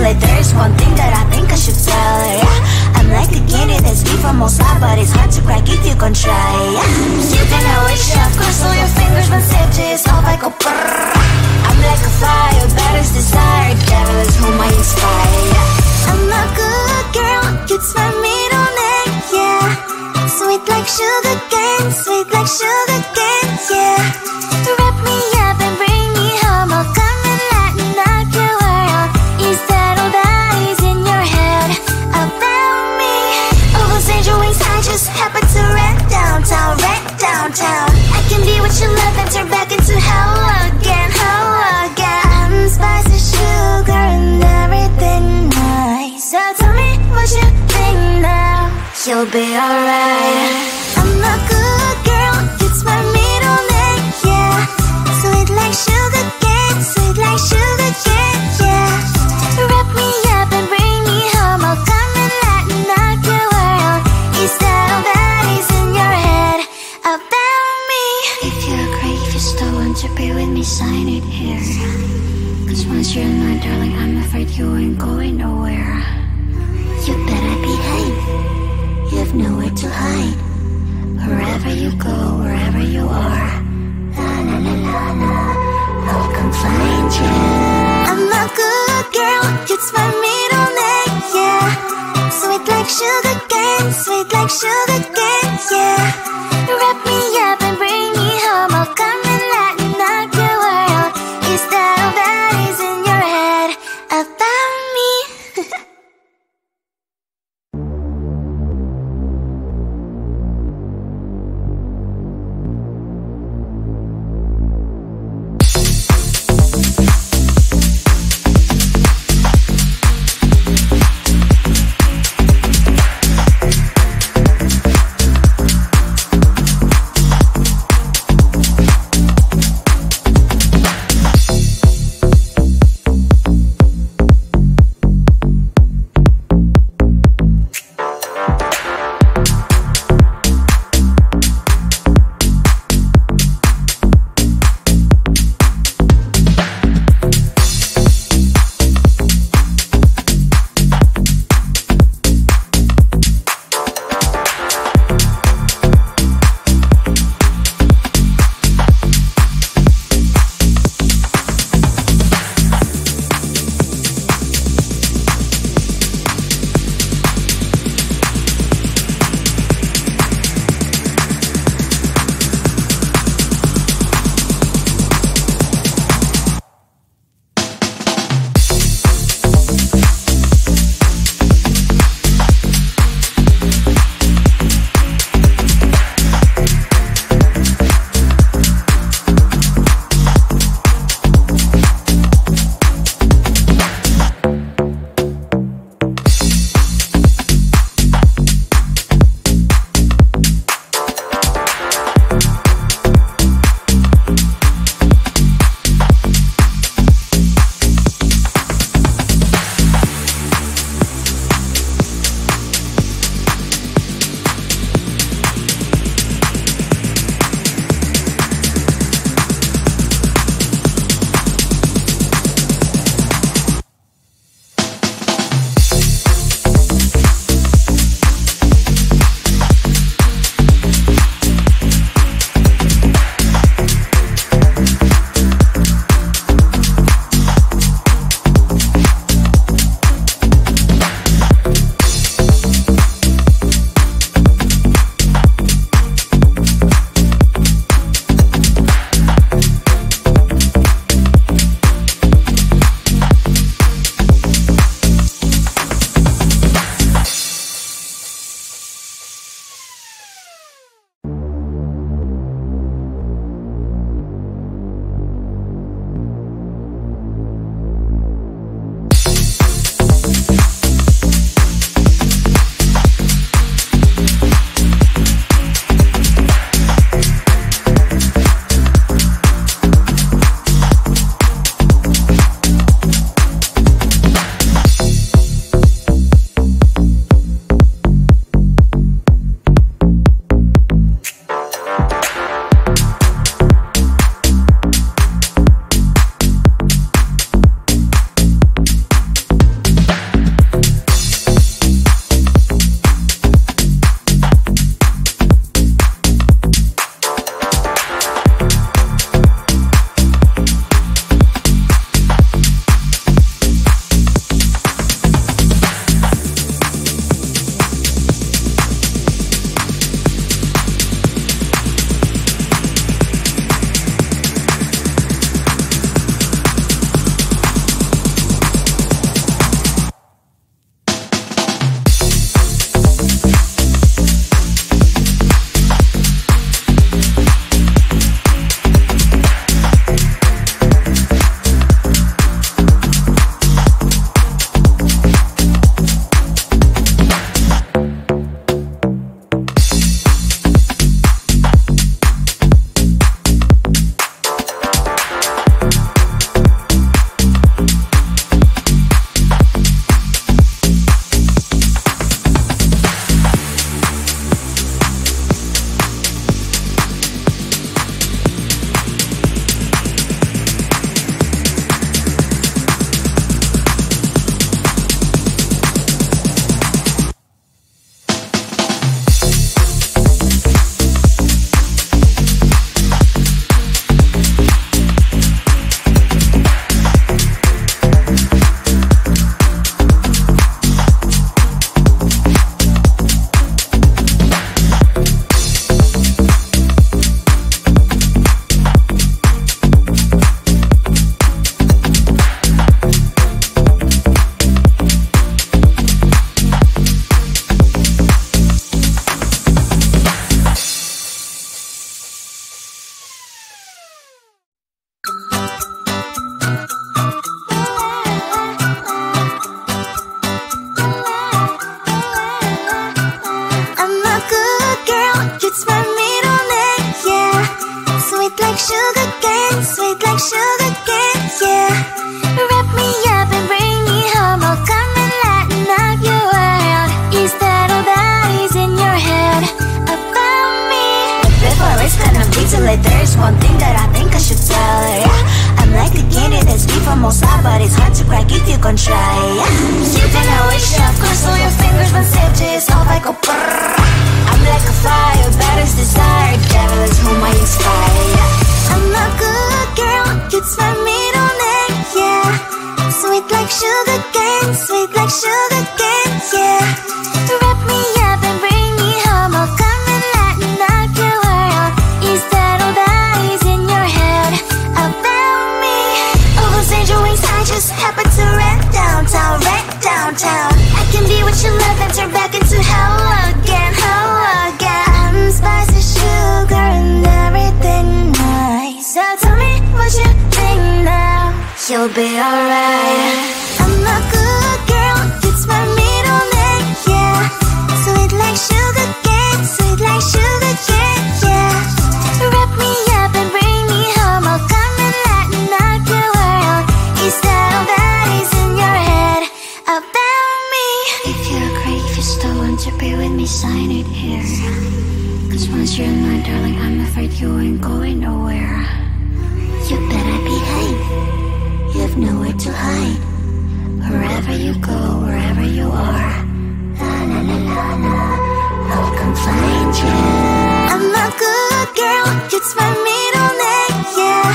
Pistolet. There's one thing that I think I should tell her, yeah. I'm like the candy that's deep from outside, but it's hard to crack if you can try, yeah. You think I wish you have crossed all your fingers when safety is off, I go brrrr. I'm like a fire, battles desire, devil is whom I inspire, yeah. I'm a good girl, it's my middle name, yeah. Sweet like sugar cane, sweet like sugar cane, yeah. Wrap me up and bring me home, I'll come and lighten up your world. Is that all that is in your head about me? All those angel wings I just happen to rent downtown, rent downtown. I can be what you love and turn back into hell again, hell again. I'm spicy sugar and everything nice. So tell me what you think now, you'll be alright. I'm a good girl, it's my middle name, yeah. Sweet like sugar cane, sweet like sugar cane, yeah. Wrap me up and bring me home, I'll come and lighten up your world. Is that all that is in your head about me? If you agree, if you still want to be with me, sign it here. Cause once you're mine, darling, I'm afraid you ain't going nowhere. You better behave, you have nowhere to hide. Wherever you go, wherever you are, la la la la la, I'll come find you. I'm a good girl, it's my middle name, yeah. Sweet like sugar cane, sweet like sugar cane, yeah. Wrap me up and bring me home, I'll come and lighten up your world. Is that all that is in your head about me? from all sides, but it's hard to crack if you can try. You can always shove, cross all your fingers when safety is off, I go brrrr. I'm like a fire, baddest desire, devil is whom I inspire. I'm a good girl, it's my middle name, yeah. Sweet like sugar cane, sweet like sugar cane, yeah. Wrap me up and bring me home, I'll come and lighten up your world. Is that all that is in your head about me? All those angel wings I just happen to rent downtown, I can be what you love and turn back into hell again, I'm spicy sugar and everything nice. So tell me what you think now, you'll be alright. I'm a good girl, it's my middle name, yeah. Sweet like sugar cane, sweet like sugar cane, yeah. Wrap me up and bring me home, I'll come and lighten up your world. Is that all that is in your head about me? If you're a crayfish, don't want to be with me, sign it here. Cause once you're in my darling, I'm afraid you ain't going nowhere. You better behave, you have nowhere to hide. Wherever you go, wherever you are, la la la la la, I'll come find you. I'm a good girl, it's my middle name, yeah.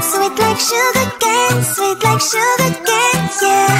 Sweet like sugar cane, sweet like sugar cane, yeah.